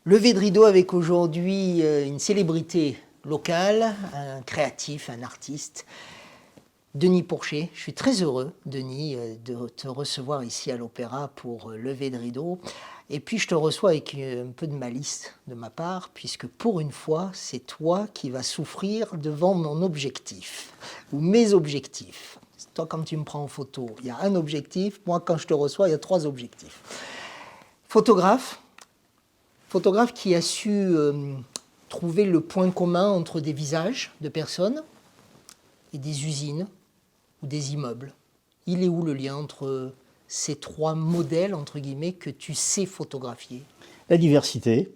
Levé de rideau avec aujourd'hui une célébrité locale, un créatif, un artiste, Denis Pourchet. Je suis très heureux, Denis, de te recevoir ici à l'Opéra pour Levé de rideau. Et puis je te reçois avec un peu de malice de ma part, puisque pour une fois, c'est toi qui vas souffrir devant mon objectif, ou mes objectifs. Toi, quand tu me prends en photo, il y a un objectif. Moi, quand je te reçois, il y a 3 objectifs. Photographe qui a su trouver le point commun entre des visages de personnes et des usines ou des immeubles. Il est où le lien entre ces 3 modèles, entre guillemets, que tu sais photographier? La diversité,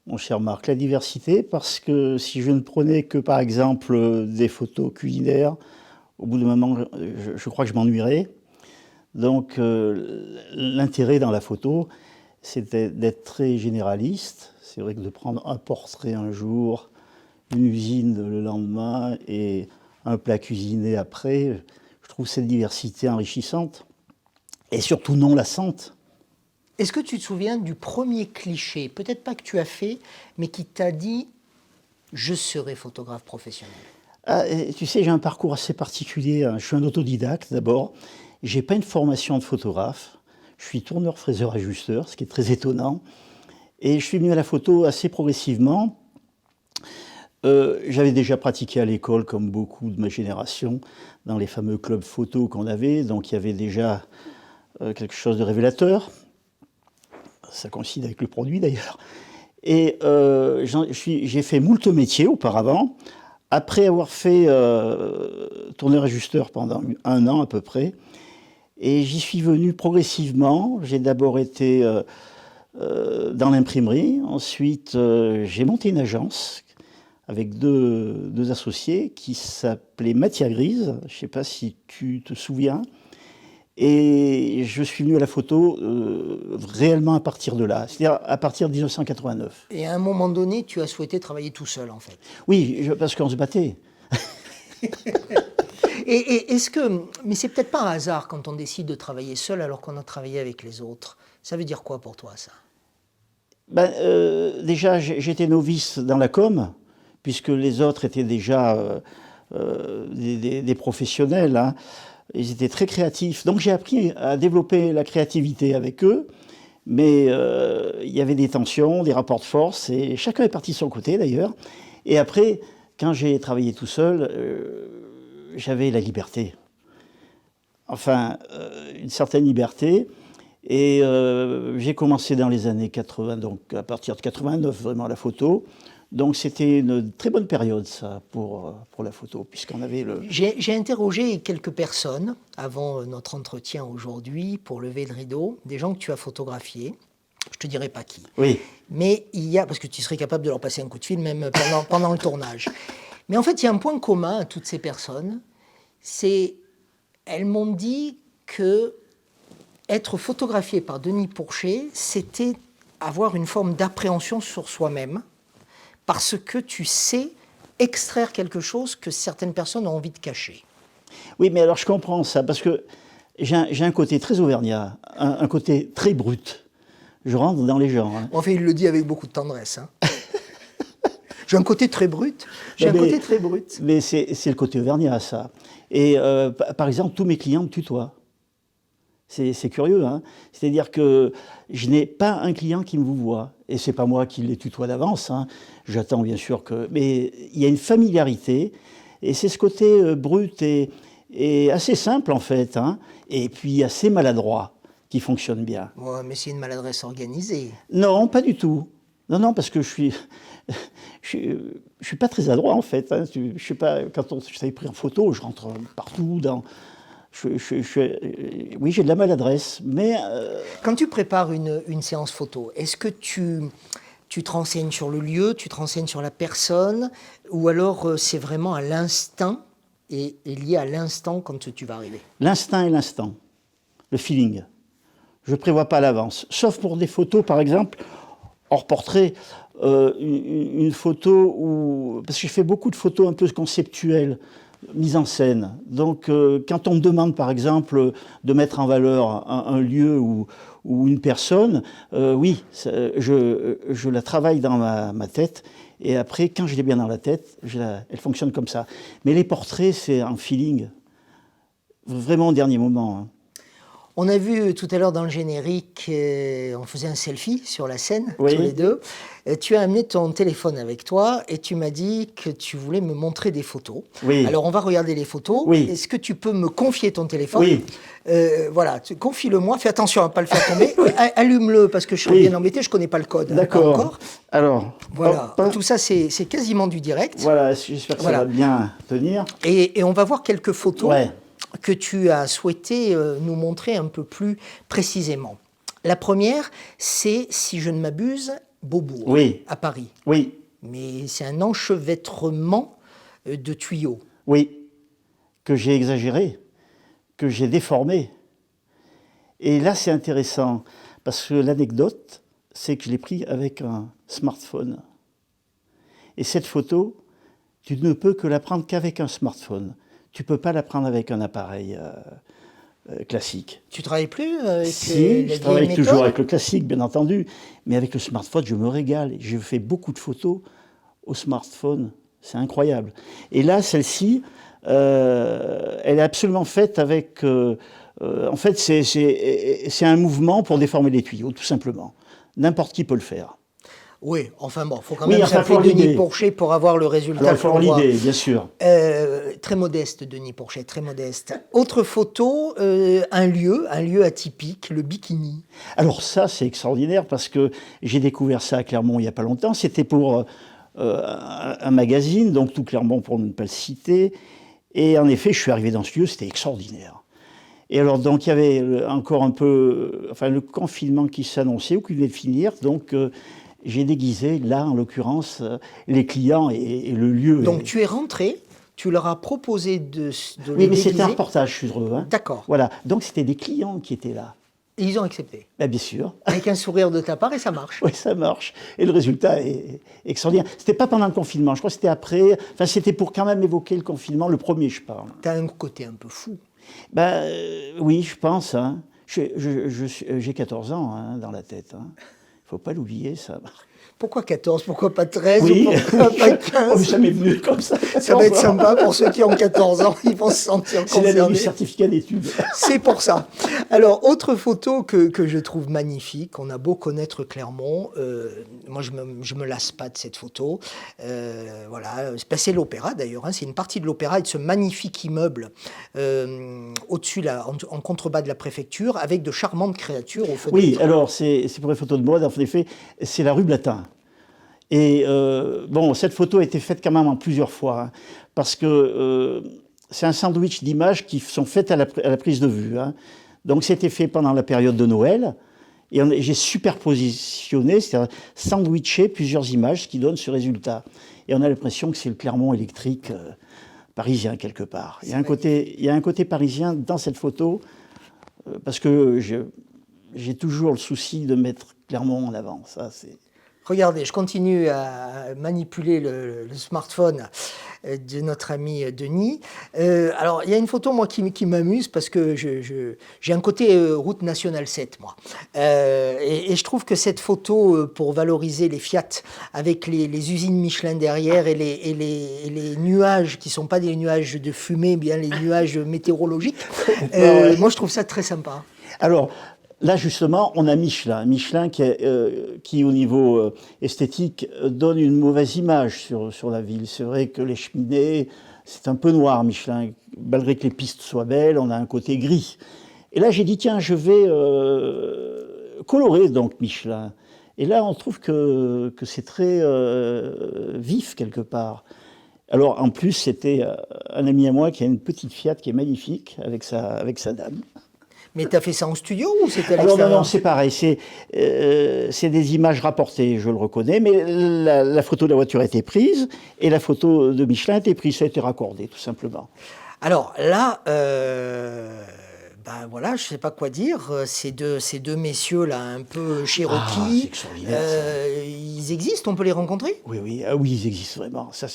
mon cher Marc, la diversité, parce que si je ne prenais que, par exemple, des photos culinaires, au bout d'un moment, je crois que je m'ennuierais. Donc, l'intérêt dans la photo, c'était d'être très généraliste. C'est vrai que de prendre un portrait un jour, une usine le lendemain et un plat cuisiné après, je trouve cette diversité enrichissante et surtout non lassante. Est-ce que tu te souviens du premier cliché, peut-être pas que tu as fait, mais qui t'a dit « je serai photographe professionnel » ? Tu sais, j'ai un parcours assez particulier. Je suis un autodidacte d'abord. Je n'ai pas une formation de photographe. Je suis tourneur, fraiseur, ajusteur, ce qui est très étonnant. Et je suis venu à la photo assez progressivement. J'avais déjà pratiqué à l'école, comme beaucoup de ma génération, dans les fameux clubs photo qu'on avait. Donc il y avait déjà quelque chose de révélateur. Ça coïncide avec le produit d'ailleurs. Et j'ai fait moult métiers auparavant. Après avoir fait tourneur-ajusteur pendant 1 an à peu près, et j'y suis venu progressivement. J'ai d'abord été dans l'imprimerie. Ensuite, j'ai monté une agence avec deux associés qui s'appelait Matière Grise. Je ne sais pas si tu te souviens. Et je suis venu à la photo réellement à partir de là, c'est-à-dire à partir de 1989. Et à un moment donné, tu as souhaité travailler tout seul, en fait. Oui, parce qu'on se battait. Et est-ce que, mais c'est peut-être pas un hasard quand on décide de travailler seul alors qu'on a travaillé avec les autres. Ça veut dire quoi pour toi, ça? Déjà, j'étais novice dans la com, puisque les autres étaient déjà des professionnels, hein. Ils étaient très créatifs. Donc j'ai appris à développer la créativité avec eux, mais il y avait des tensions, des rapports de force, et chacun est parti de son côté d'ailleurs. Et après, quand j'ai travaillé tout seul, j'avais la liberté. Enfin, une certaine liberté. Et j'ai commencé dans les années 80, donc à partir de 89, vraiment la photo. Donc c'était une très bonne période, ça, pour la photo, puisqu'on avait le... J'ai interrogé quelques personnes avant notre entretien aujourd'hui pour lever le rideau, des gens que tu as photographiés. Je te dirai pas qui. Oui. Mais il y a, parce que tu serais capable de leur passer un coup de fil même pendant le tournage. Mais en fait, il y a un point commun à toutes ces personnes, c'est elles m'ont dit que être photographié par Denis Pourchet, c'était avoir une forme d'appréhension sur soi-même, parce que tu sais extraire quelque chose que certaines personnes ont envie de cacher. Oui, mais alors je comprends ça, parce que j'ai un côté très auvergnat, un côté très brut. Je rentre dans les gens. Hein. Enfin, il le dit avec beaucoup de tendresse. Hein. J'ai un côté très brut. Côté très brut. Mais c'est le côté auvergnat, ça. Et par exemple, tous mes clients me tutoient. C'est curieux, hein. C'est-à-dire que je n'ai pas un client qui me vous voit. Et c'est pas moi qui les tutoie d'avance. Hein. J'attends bien sûr que... Mais il y a une familiarité. Et c'est ce côté brut et assez simple, en fait. Hein. Et puis assez maladroit qui fonctionne bien. Ouais, mais c'est une maladresse organisée. Non, pas du tout. Non, parce que je suis pas très adroit, en fait. Hein. Je sais pas, quand je t'avais pris en photo, je rentre partout dans... oui, j'ai de la maladresse, mais... Quand tu prépares une séance photo, est-ce que tu te renseignes sur le lieu, tu te renseignes sur la personne, ou alors c'est vraiment à l'instinct et lié à l'instant quand tu vas arriver? L'instinct et l'instant, le feeling. Je ne prévois pas à l'avance, sauf pour des photos, par exemple, hors portrait, une photo où... Parce que je fais beaucoup de photos un peu conceptuelles, mise en scène. Donc, quand on me demande, par exemple, de mettre en valeur un lieu ou une personne, oui, je la travaille dans ma tête. Et après, quand je l'ai bien dans la tête, elle fonctionne comme ça. Mais les portraits, c'est un feeling, vraiment au dernier moment. Hein. On a vu tout à l'heure dans le générique, on faisait un selfie sur la scène, Oui. tous les deux. Tu as amené ton téléphone avec toi et tu m'as dit que tu voulais me montrer des photos. Oui. Alors on va regarder les photos. Oui. Est-ce que tu peux me confier ton téléphone? Oui. Voilà, confie-le-moi, fais attention à ne pas le faire tomber. Allume-le parce que je serais bien embêté, je ne connais pas le code. D'accord. Encore. Alors, voilà, hop. tout ça c'est quasiment du direct. Voilà, j'espère que ça va bien tenir. Et on va voir quelques photos. Ouais. Que tu as souhaité nous montrer un peu plus précisément. La première, c'est, si je ne m'abuse, Beaubourg, oui. à Paris. Oui. Mais c'est un enchevêtrement de tuyaux. Oui, que j'ai exagéré, que j'ai déformé. Et là, c'est intéressant, parce que l'anecdote, c'est que je l'ai pris avec un smartphone. Et cette photo, tu ne peux que la prendre qu'avec un smartphone. Tu ne peux pas la prendre avec un appareil classique. Tu ne travailles plus avec si, la je travaille vieille toujours méthode avec le classique, bien entendu. Mais avec le smartphone, je me régale. Je fais beaucoup de photos au smartphone. C'est incroyable. Et là, celle-ci, elle est absolument faite avec... en fait, c'est un mouvement pour déformer les tuyaux, tout simplement. N'importe qui peut le faire. Oui, enfin bon, il faut quand même s'appeler Denis Pourchet pour avoir le résultat. Alors, il faut avoir l'idée, bien sûr. Très modeste, Denis Pourchet, très modeste. Autre photo, un lieu atypique, le Bikini. Alors ça, c'est extraordinaire parce que j'ai découvert ça à Clermont il n'y a pas longtemps. C'était pour un magazine, donc tout Clermont pour ne pas le citer. Et en effet, je suis arrivé dans ce lieu, c'était extraordinaire. Et alors, donc, il y avait encore un peu, enfin, le confinement qui s'annonçait ou qui venait de finir, donc... j'ai déguisé, là, en l'occurrence, les clients et le lieu. Donc, tu es rentré, tu leur as proposé de oui, les mais déguiser. c'était un reportage, je suis heureux. Hein. D'accord. Voilà, donc c'était des clients qui étaient là. Et ils ont accepté. Ben, bien sûr. Avec un sourire de ta part, et ça marche. Oui, ça marche. Et le résultat est extraordinaire. C'était pas pendant le confinement, je crois que c'était après. Enfin, c'était pour quand même évoquer le confinement, le premier, je parle. Tu as un côté un peu fou. Ben, oui, je pense. Hein. J'ai 14 ans hein, dans la tête. Hein. Faut pas l'oublier, ça. Pourquoi 14? Pourquoi pas 13? Oui. Ou pourquoi pas 15? Oh, mais ça m'est venu comme ça. Ça va être sympa pour ceux qui ont 14 ans, ils vont se sentir concernés. C'est l'année du certificat d'études. C'est pour ça. Alors, autre photo que je trouve magnifique, on a beau connaître Clermont, moi je me lasse pas de cette photo. Voilà, c'est l'opéra d'ailleurs, hein, c'est une partie de l'opéra et de ce magnifique immeuble au-dessus, en contrebas de la préfecture, avec de charmantes créatures au fenêtres. Oui, alors c'est pour les photos de mode, en effet, c'est la rue Blatin. Et bon, cette photo a été faite quand même en plusieurs fois, hein, parce que c'est un sandwich d'images qui sont faites à la prise de vue. Hein. Donc c'était fait pendant la période de Noël, et j'ai superpositionné, c'est-à-dire sandwiché plusieurs images, ce qui donne ce résultat. Et on a l'impression que c'est le Clermont électrique parisien quelque part. Il y a un côté parisien dans cette photo, parce que j'ai toujours le souci de mettre Clermont en avant. Ça, c'est... Regardez, je continue à manipuler le smartphone de notre ami Denis. Alors, il y a une photo, moi, qui m'amuse parce que j'ai un côté route nationale 7, moi. Et je trouve que cette photo, pour valoriser les Fiat, avec les usines Michelin derrière et les nuages, qui ne sont pas des nuages de fumée, bien les nuages météorologiques, moi, je trouve ça très sympa. Alors, là, justement, on a Michelin. Michelin qui au niveau esthétique, donne une mauvaise image sur la ville. C'est vrai que les cheminées, c'est un peu noir, Michelin. Malgré que les pistes soient belles, on a un côté gris. Et là, j'ai dit, tiens, je vais colorer donc Michelin. Et là, on trouve que c'est très vif, quelque part. Alors, en plus, c'était un ami à moi qui a une petite Fiat qui est magnifique, avec sa dame. Mais tu as fait ça en studio ou c'était à l'extérieur? Alors non, c'est pareil, c'est des images rapportées, je le reconnais, mais la photo de la voiture a été prise et la photo de Michelin a été prise, ça a été raccordé, tout simplement. Alors là, Ben voilà, je ne sais pas quoi dire. Ces deux messieurs-là, un peu Ah, Cherokee, c'est extraordinaire, ça. ils existent, on peut les rencontrer? Oui, oui, ah oui, ils existent vraiment. Ça,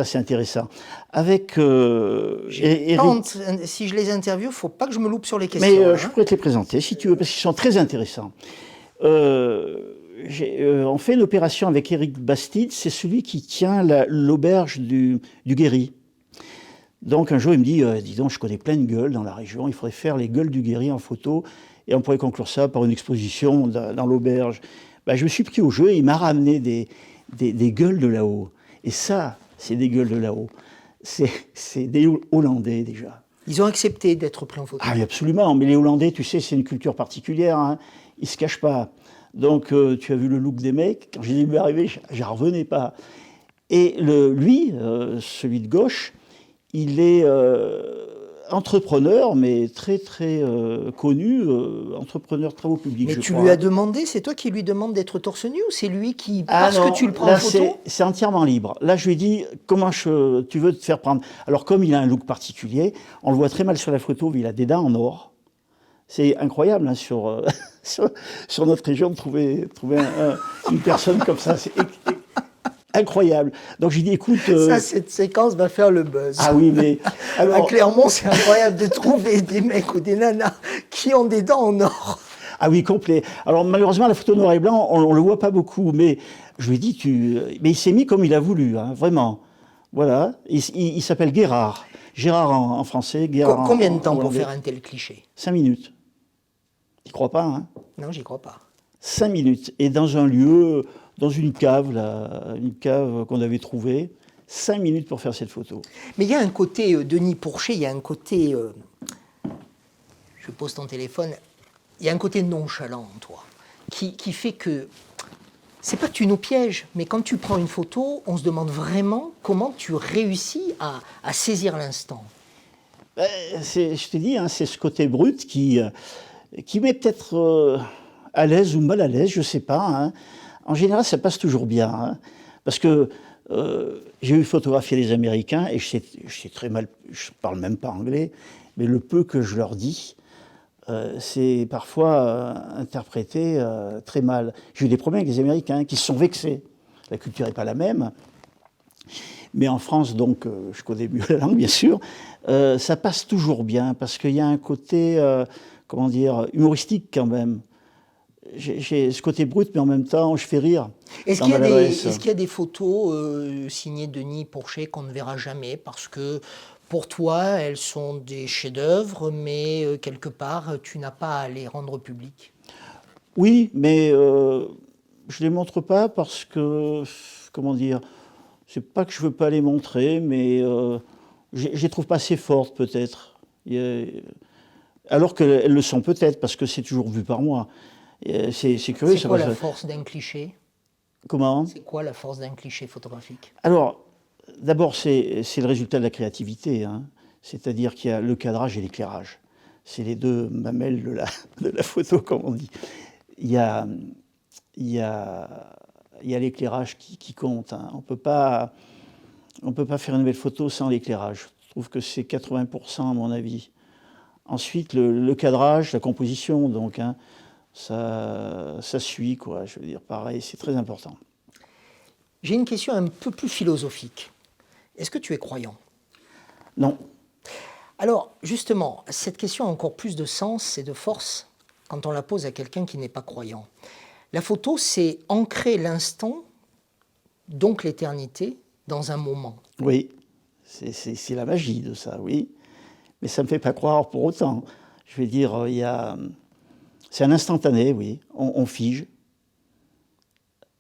c'est intéressant. Avec Eric. Si je les interviewe, il ne faut pas que je me loupe sur les Mais questions, là, je hein. pourrais te les présenter si tu veux, parce qu'ils sont très intéressants. On fait une opération avec Éric Bastide, c'est celui qui tient l'auberge du Guéry. Donc un jour, il me dit, dis donc, je connais plein de gueules dans la région, il faudrait faire les gueules du Guéry en photo, et on pourrait conclure ça par une exposition dans l'auberge. Ben, je me suis pris au jeu, et il m'a ramené des gueules de là-haut. Et ça, c'est des gueules de là-haut. C'est des Hollandais déjà. Ils ont accepté d'être pris en photo. Ah oui, absolument, mais les Hollandais, tu sais, c'est une culture particulière, hein. Ils ne se cachent pas. Donc tu as vu le look des mecs, quand j'ai vu arriver, j'en revenais pas. Et lui, celui de gauche, il est entrepreneur, mais très très connu, entrepreneur de travaux publics, Mais je tu crois. lui as demandé, c'est toi qui lui demandes d'être torse nu ou c'est lui qui, Ah parce non, que tu le prends là, en photo? c'est entièrement libre. Là, je lui ai dit, tu veux te faire prendre? Alors, comme il a un look particulier, on le voit très mal sur la photo, mais il a des dents en or. C'est incroyable hein, sur notre région de trouver une personne comme ça. C'est incroyable. Donc j'ai dit, écoute... Ça, cette séquence va faire le buzz. Ah oui, mais... À Alors, Clermont, c'est incroyable de trouver des mecs ou des nanas qui ont des dents en or. ah oui, complet. Alors malheureusement, la photo noir et blanc, on ne le voit pas beaucoup, mais je lui ai dit, mais il s'est mis comme il a voulu, hein, vraiment. Voilà, il s'appelle Guérard. Gérard en français, Guérard Combien de temps pour hollandais. faire un tel cliché? 5 minutes. Tu crois pas, hein? Non, j'y crois pas. 5 minutes. Et dans un lieu, dans une cave, là, une cave qu'on avait trouvée. 5 minutes pour faire cette photo. Mais il y a un côté, Denis Pourchet, il y a un côté, je pose ton téléphone, il y a un côté nonchalant en toi, qui fait que, c'est pas que tu nous pièges, mais quand tu prends une photo, on se demande vraiment comment tu réussis à saisir l'instant. Je te dis, hein, c'est ce côté brut qui met peut-être à l'aise ou mal à l'aise, je sais pas. Hein. En général, ça passe toujours bien. Hein, parce que j'ai eu photographier les Américains et je sais très mal, je parle même pas anglais, mais le peu que je leur dis, c'est parfois interprété très mal. J'ai eu des problèmes avec les Américains qui se sont vexés. La culture n'est pas la même. Mais en France, donc, je connais mieux la langue, bien sûr, ça passe toujours bien parce qu'il y a un côté, comment dire, humoristique quand même. J'ai ce côté brut, mais en même temps, je fais rire. Est-ce qu'il y a des photos signées Denis Pourchet qu'on ne verra jamais parce que pour toi, elles sont des chefs-d'œuvre, mais quelque part, tu n'as pas à les rendre publiques? Oui, mais je ne les montre pas parce que, comment dire, c'est pas que je veux pas les montrer, mais je les trouve pas assez fortes peut-être. Alors qu'elles le sont peut-être, parce que c'est toujours vu par moi. C'est curieux. C'est quoi la force d'un cliché? Comment? C'est quoi la force d'un cliché photographique? Alors, d'abord, c'est le résultat de la créativité. Hein. C'est-à-dire qu'il y a le cadrage et l'éclairage. C'est les deux mamelles de la photo, comme on dit. Il y a l'éclairage qui compte. Hein. On peut pas faire une belle photo sans l'éclairage. Je trouve que c'est 80% à mon avis. Ensuite, le cadrage, la composition, donc, hein, ça suit, quoi. Je veux dire, pareil, c'est très important. J'ai une question un peu plus philosophique. Est-ce que tu es croyant? Non. Alors, justement, cette question a encore plus de sens et de force quand on la pose à quelqu'un qui n'est pas croyant. La photo, c'est ancrer l'instant, donc l'éternité, dans un moment. Oui, c'est la magie de ça, oui. Mais ça ne me fait pas croire pour autant. Je veux dire, c'est un instantané, oui. On fige.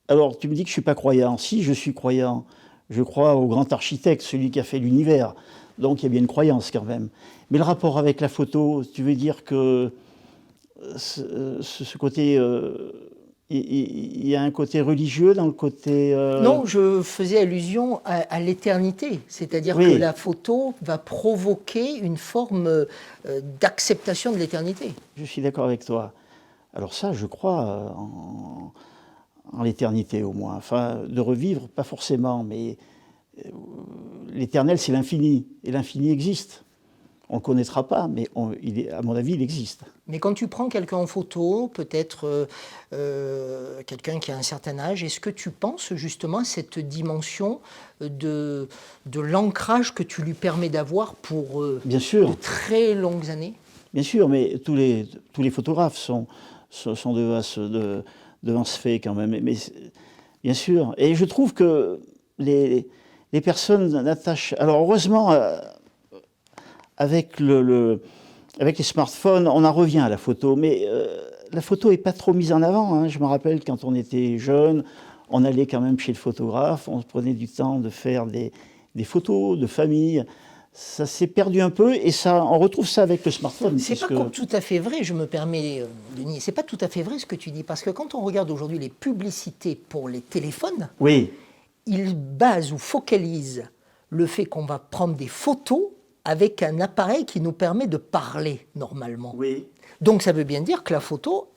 Alors, tu me dis que je ne suis pas croyant. Si, je suis croyant. Je crois au grand architecte, celui qui a fait l'univers. Donc, il y a bien une croyance quand même. Mais le rapport avec la photo, tu veux dire que ce côté... il y a un côté religieux dans le côté... Non, je faisais allusion à l'éternité. C'est-à-dire Oui. que la photo va provoquer une forme d'acceptation de l'éternité. Je suis d'accord avec toi. Alors ça, je crois en l'éternité au moins. Enfin, de revivre, pas forcément, mais l'éternel, c'est l'infini. Et l'infini existe. On ne le connaîtra pas, mais à mon avis, il existe. Mais quand tu prends quelqu'un en photo, peut-être quelqu'un qui a un certain âge, est-ce que tu penses justement à cette dimension de l'ancrage que tu lui permets d'avoir pour Bien sûr. de très longues années? Bien sûr, mais tous les photographes sont devant ce fait quand même. Mais bien sûr. Et je trouve que les personnes n'attachent... Alors heureusement, avec les smartphones, on en revient à la photo. Mais la photo n'est pas trop mise en avant, hein. Je me rappelle quand on était jeune, on allait quand même chez le photographe, on se prenait du temps de faire des photos de famille. Ça s'est perdu un peu et on retrouve ça avec le smartphone. C'est pas tout à fait vrai, je me permets, Denis, c'est pas tout à fait vrai ce que tu dis, parce que quand on regarde aujourd'hui les publicités pour les téléphones, oui, ils basent ou focalisent le fait qu'on va prendre des photos avec un appareil qui nous permet de parler normalement. oui. Donc ça veut bien dire que la photo,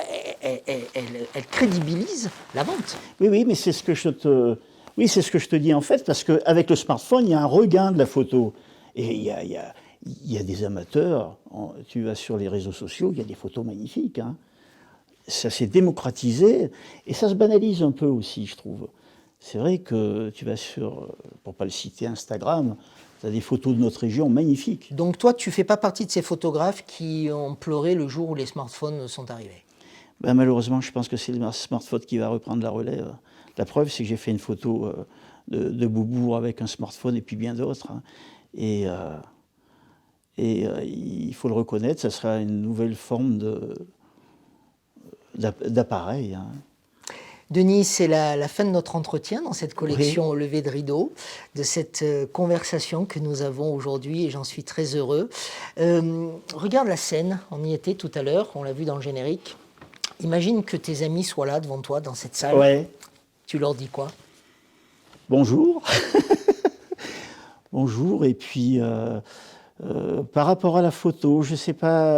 elle crédibilise la vente. Oui, mais c'est ce que je te dis en fait, parce qu'avec le smartphone, il y a un regain de la photo. Et il y a des amateurs, tu vas sur les réseaux sociaux, il y a des photos magnifiques. Hein. Ça s'est démocratisé et ça se banalise un peu aussi, je trouve. C'est vrai que tu vas sur, pour ne pas le citer, Instagram, tu as des photos de notre région magnifiques. Donc toi, tu ne fais pas partie de ces photographes qui ont pleuré le jour où les smartphones sont arrivés? Ben, malheureusement, je pense que c'est le smartphone qui va reprendre la relève. La preuve, c'est que j'ai fait une photo de Beaubourg avec un smartphone et puis bien d'autres. Hein. Et il faut le reconnaître, ça sera une nouvelle forme d'appareil. Hein. Denis, c'est la fin de notre entretien dans cette collection Au lever de rideau, de cette conversation que nous avons aujourd'hui et j'en suis très heureux. Regarde la scène, on y était tout à l'heure, on l'a vu dans le générique. Imagine que tes amis soient là devant toi dans cette salle. Ouais. Tu leur dis quoi? Bonjour. Bonjour, et puis par rapport à la photo, je ne sais pas...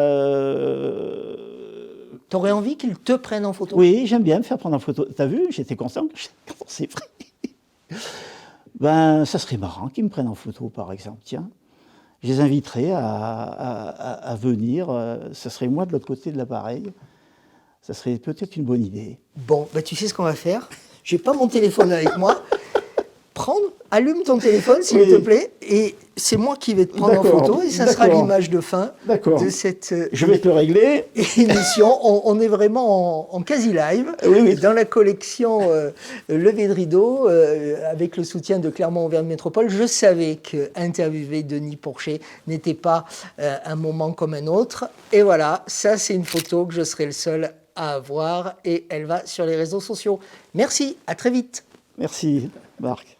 Tu aurais envie qu'ils te prennent en photo? Oui, j'aime bien me faire prendre en photo. T'as vu, j'étais content quand c'est vrai. Ben, ça serait marrant qu'ils me prennent en photo, par exemple, tiens. Je les inviterais à venir, ça serait moi de l'autre côté de l'appareil. Ça serait peut-être une bonne idée. Bon, bah, tu sais ce qu'on va faire? Je n'ai pas mon téléphone avec moi. Allume ton téléphone s'il te plaît, et c'est moi qui vais te prendre en photo, et ça sera l'image de fin de cette je vais te le régler. émission. On est vraiment en quasi-live, dans la collection Lever de rideau, avec le soutien de Clermont-Auvergne Métropole. Je savais qu'interviewer Denis Pourchet n'était pas un moment comme un autre, et voilà, ça c'est une photo que je serai le seul à avoir, et elle va sur les réseaux sociaux. Merci, à très vite. Merci, Marc.